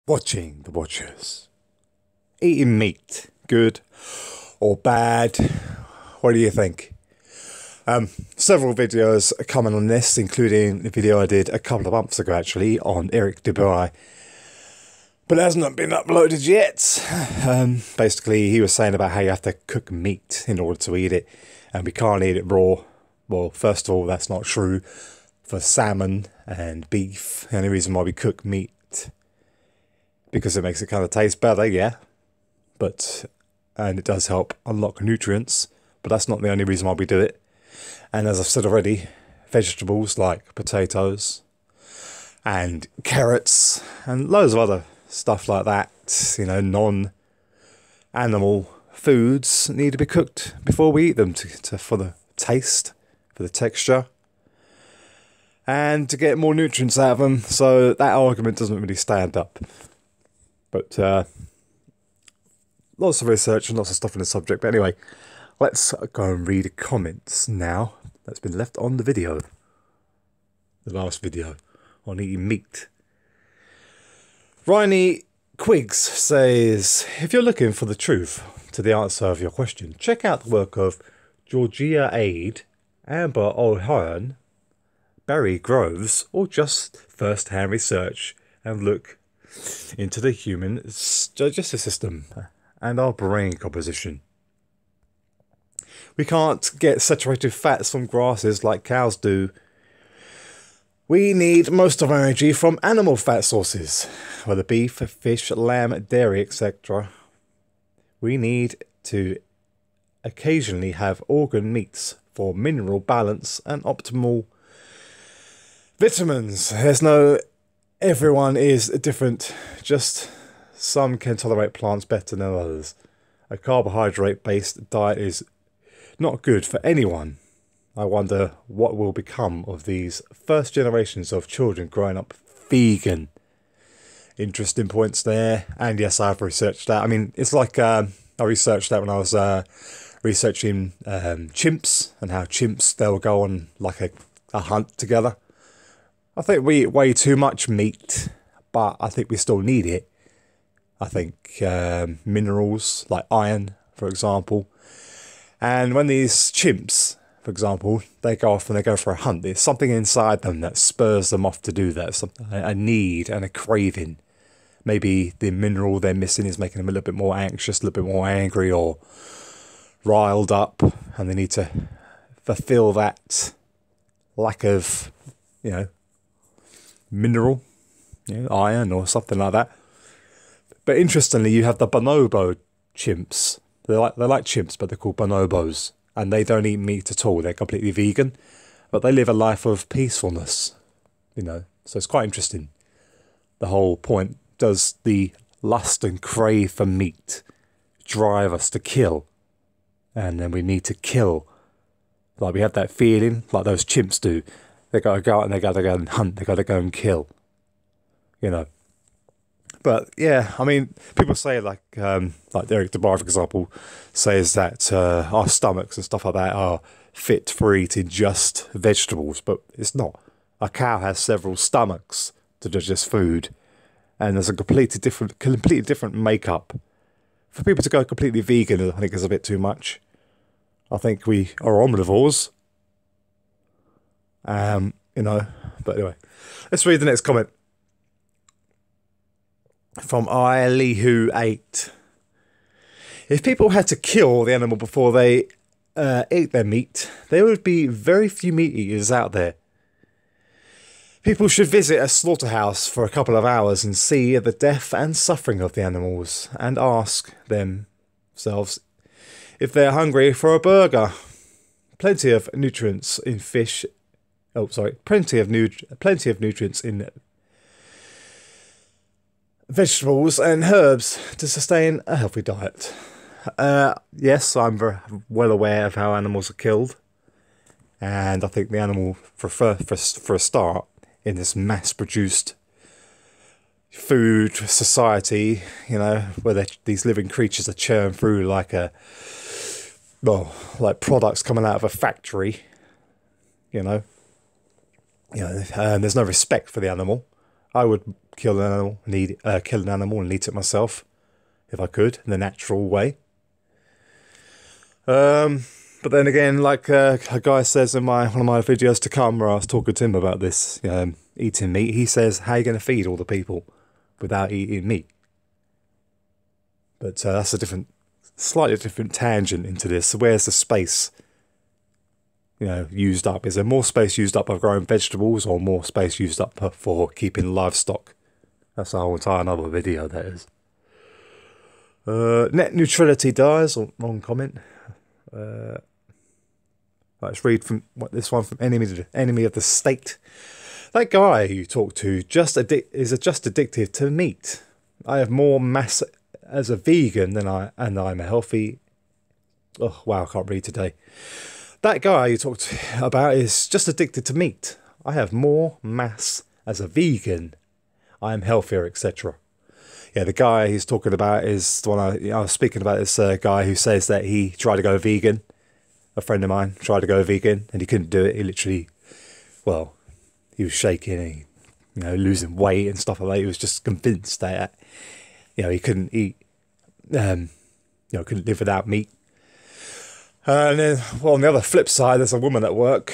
Watching the watchers. Eating meat, good or bad? What do you think? Several videos are coming on this, including the video I did a couple of months ago actually on Eric Dubai, but it hasn't been uploaded yet. Basically, he was saying about how you have to cook meat in order to eat it, and we can't eat it raw. Well, first of all, that's not true for salmon and beef. The only reason why we cook meat because it makes it kind of taste better, yeah. And it does help unlock nutrients, but that's not the only reason why we do it. And as I've said already, vegetables like potatoes and carrots and loads of other stuff like that, you know, non-animal foods need to be cooked before we eat them for the taste, for the texture, and to get more nutrients out of them. So that argument doesn't really stand up. But lots of research and lots of stuff on the subject. But anyway, let's go and read the comments now that's been left on the video. The last video on eating meat. Riney Quiggs says, if you're looking for the truth to the answer of your question, check out the work of Georgia Aid, Amber O'Hearn, Barry Groves, or just first-hand research and look into the human digestive system and our brain composition. We can't get saturated fats from grasses like cows do. We need most of our energy from animal fat sources, whether beef, fish, lamb, dairy, etc. We need to occasionally have organ meats for mineral balance and optimal vitamins. Everyone is different, just some can tolerate plants better than others. A carbohydrate-based diet is not good for anyone. I wonder what will become of these first generations of children growing up vegan. Interesting points there. And yes, I've researched that. I mean, it's like I researched that when I was researching chimps and how chimps, they'll go on like a hunt together. I think we eat way too much meat, but I think we still need it. I think minerals like iron, for example. And when these chimps, for example, they go off and they go for a hunt, there's something inside them that spurs them off to do that. Something, a need and a craving. Maybe the mineral they're missing is making them a little bit more anxious, a little bit more angry or riled up, and they need to fulfill that lack of, you know, mineral, iron or something like that. But interestingly, you have the bonobo chimps. They're like chimps, but they're called bonobos, and they don't eat meat at all. They're completely vegan, but they live a life of peacefulness, you know. So it's quite interesting. The whole point: does the lust and crave for meat drive us to kill? And then we need to kill. Like we have that feeling, like those chimps do. They got to go out and they got to go and hunt. They got to go and kill. You know. But yeah, I mean, people say like Eric Dubai, for example, says that our stomachs and stuff like that are fit for eating just vegetables, but it's not. A cow has several stomachs to digest food, and there's a completely different makeup. For people to go completely vegan, I think is a bit too much. I think we are omnivores. You know, but anyway, let's read the next comment from Elihu8. If people had to kill the animal before they ate their meat, there would be very few meat eaters out there. People should visit a slaughterhouse for a couple of hours and see the death and suffering of the animals and ask themselves if they're hungry for a burger. Plenty of nutrients in fish. Oh, sorry. Plenty of nutrients in vegetables and herbs to sustain a healthy diet. Yes, I'm very well aware of how animals are killed, and I think the animal, for a start, in this mass-produced food society, you know, where these living creatures are churned through like products coming out of a factory, you know. There's no respect for the animal. I would kill an animal and eat it myself if I could in the natural way. But then again, like a guy says in one of my videos to come, where I was talking to him about this, eating meat, he says, how are you going to feed all the people without eating meat? But that's a slightly different tangent into this. So where's the space, used up? Is there more space used up by growing vegetables, or more space used up for keeping livestock? That's a whole entire another video, that is. Net neutrality dies, or wrong comment. Let's read this one from Enemy of the State. That guy you talk to is just addicted to meat. I have more mass as a vegan and I'm a healthy. Oh wow, I can't read today. That guy you talked about is just addicted to meat. I have more mass as a vegan. I am healthier, etc. Yeah, the guy he's talking about is the one I was speaking about. This guy who says that he tried to go vegan. A friend of mine tried to go vegan and he couldn't do it. He literally, he was shaking and losing weight and stuff like that. He was just convinced that he couldn't eat, couldn't live without meat. And then, on the other flip side, there's a woman at work.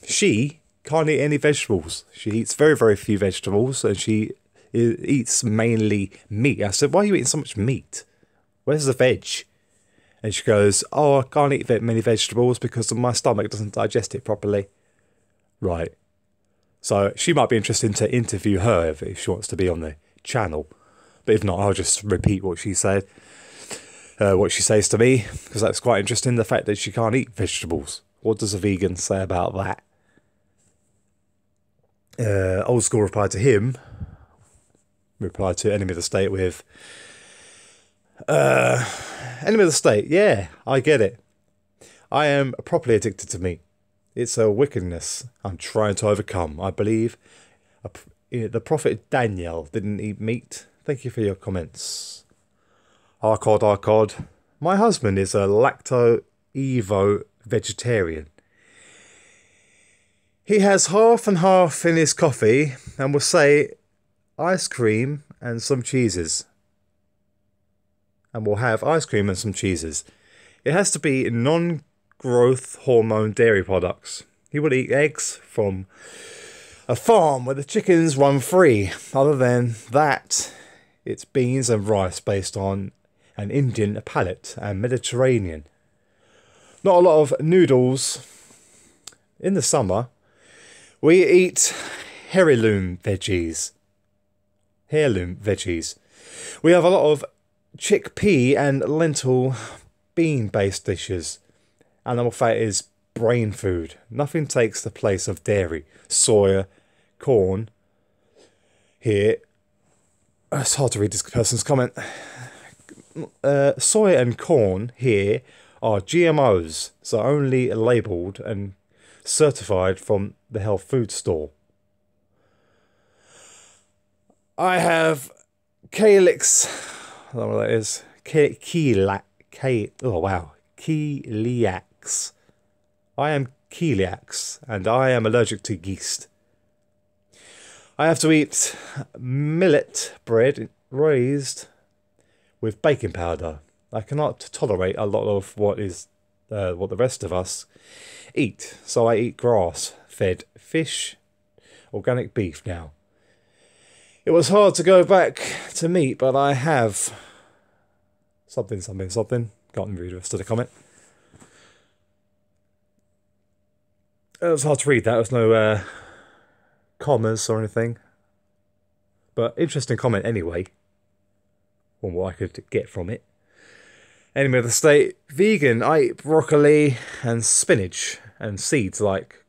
She can't eat any vegetables. She eats very, very few vegetables, and she eats mainly meat. I said, why are you eating so much meat? Where's the veg? And she goes, oh, I can't eat many vegetables because my stomach doesn't digest it properly. Right. So she might be interested to interview her if she wants to be on the channel. But if not, I'll just repeat what she said. What she says to me, because that's quite interesting, the fact that she can't eat vegetables. What does a vegan say about that? Old School replied to him, replied to Enemy of the State with, Enemy of the State, yeah, I get it. I am properly addicted to meat. It's a wickedness I'm trying to overcome. I believe the prophet Daniel didn't eat meat. Thank you for your comments. Arcod. My husband is a lacto-evo vegetarian. He has half and half in his coffee and will say ice cream and some cheeses. And will have ice cream and some cheeses. It has to be non-growth hormone dairy products. He will eat eggs from a farm where the chickens run free. Other than that, it's beans and rice based on an Indian palate and Mediterranean. Not a lot of noodles. In the summer, we eat heirloom veggies. We have a lot of chickpea and lentil bean-based dishes. Animal fat is brain food. Nothing takes the place of dairy, soya, corn. Here, it's hard to read this person's comment. Soy and corn here are GMOs, so only labelled and certified from the health food store. I have calyx, I don't know what that is. Celiacs. I am celiacs, and I am allergic to yeast. I have to eat millet bread raised with baking powder. I cannot tolerate a lot of what the rest of us eat, so I eat grass-fed fish, organic beef now. It was hard to go back to meat, but I have something. Can't read the rest of the comment. It was hard to read that. There was no commas or anything. But interesting comment anyway. From what I could get from it. Enemy of the State. Vegan. I eat broccoli and spinach and seeds like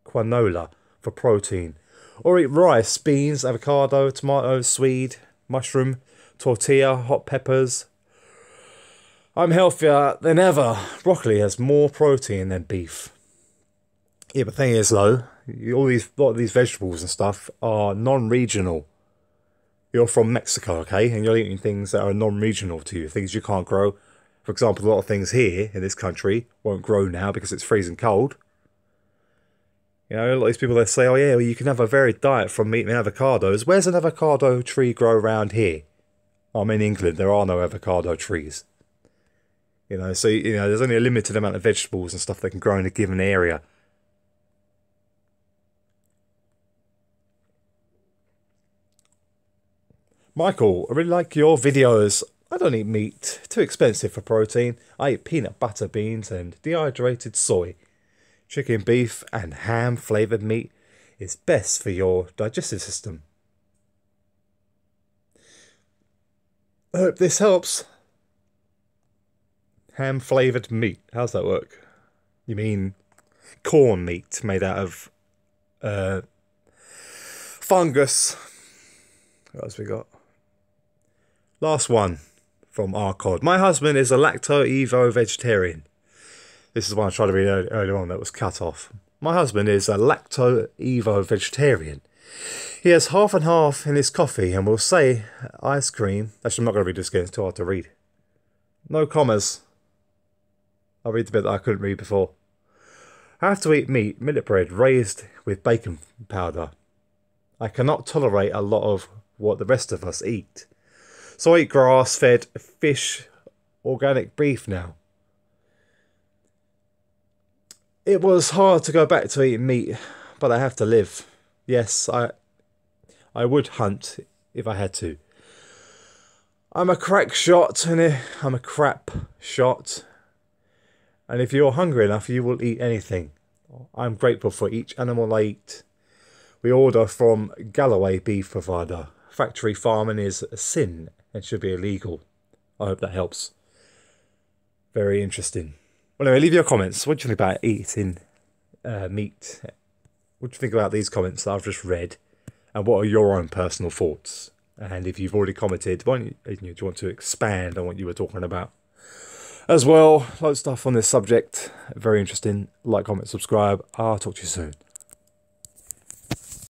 quinoa for protein. Or eat rice, beans, avocado, tomato, swede, mushroom, tortilla, hot peppers. I'm healthier than ever. Broccoli has more protein than beef. Yeah, but the thing is though, a lot of these vegetables and stuff are non-regional. You're from Mexico, okay, and you're eating things that are non-regional to you, things you can't grow. For example, a lot of things here in this country won't grow now because it's freezing cold. You know, a lot of these people, they say, oh yeah, well, you can have a varied diet from meat and avocados. Where's an avocado tree grow around here? I'm in England, there are no avocado trees. You know, so, you know, there's only a limited amount of vegetables and stuff that can grow in a given area. Michael, I really like your videos. I don't eat meat, too expensive for protein. I eat peanut butter beans and dehydrated soy. Chicken, beef and ham flavoured meat is best for your digestive system. I hope this helps. Ham flavoured meat, how's that work? You mean corn meat made out of fungus. What else we got? Last one from RCOD. My husband is a lacto-evo vegetarian. This is one I tried to read earlier on that was cut off. My husband is a lacto-evo vegetarian. He has half and half in his coffee and will say ice cream. Actually, I'm not going to read this again, it's too hard to read. No commas. I'll read the bit that I couldn't read before. I have to eat meat, millet bread, raised with bacon powder. I cannot tolerate a lot of what the rest of us eat. So I eat grass-fed fish, organic beef now. It was hard to go back to eating meat, but I have to live. Yes, I would hunt if I had to. I'm a crack shot, and I'm a crap shot. And if you're hungry enough, you will eat anything. I'm grateful for each animal I eat. We order from Galloway beef provider. Factory farming is a sin and should be illegal. I hope that helps. Very interesting. Well, anyway, leave your comments. What do you think about eating meat? What do you think about these comments that I've just read? And what are your own personal thoughts? And if you've already commented, do you want to expand on what you were talking about? As well, loads of stuff on this subject. Very interesting. Like, comment, subscribe. I'll talk to you soon.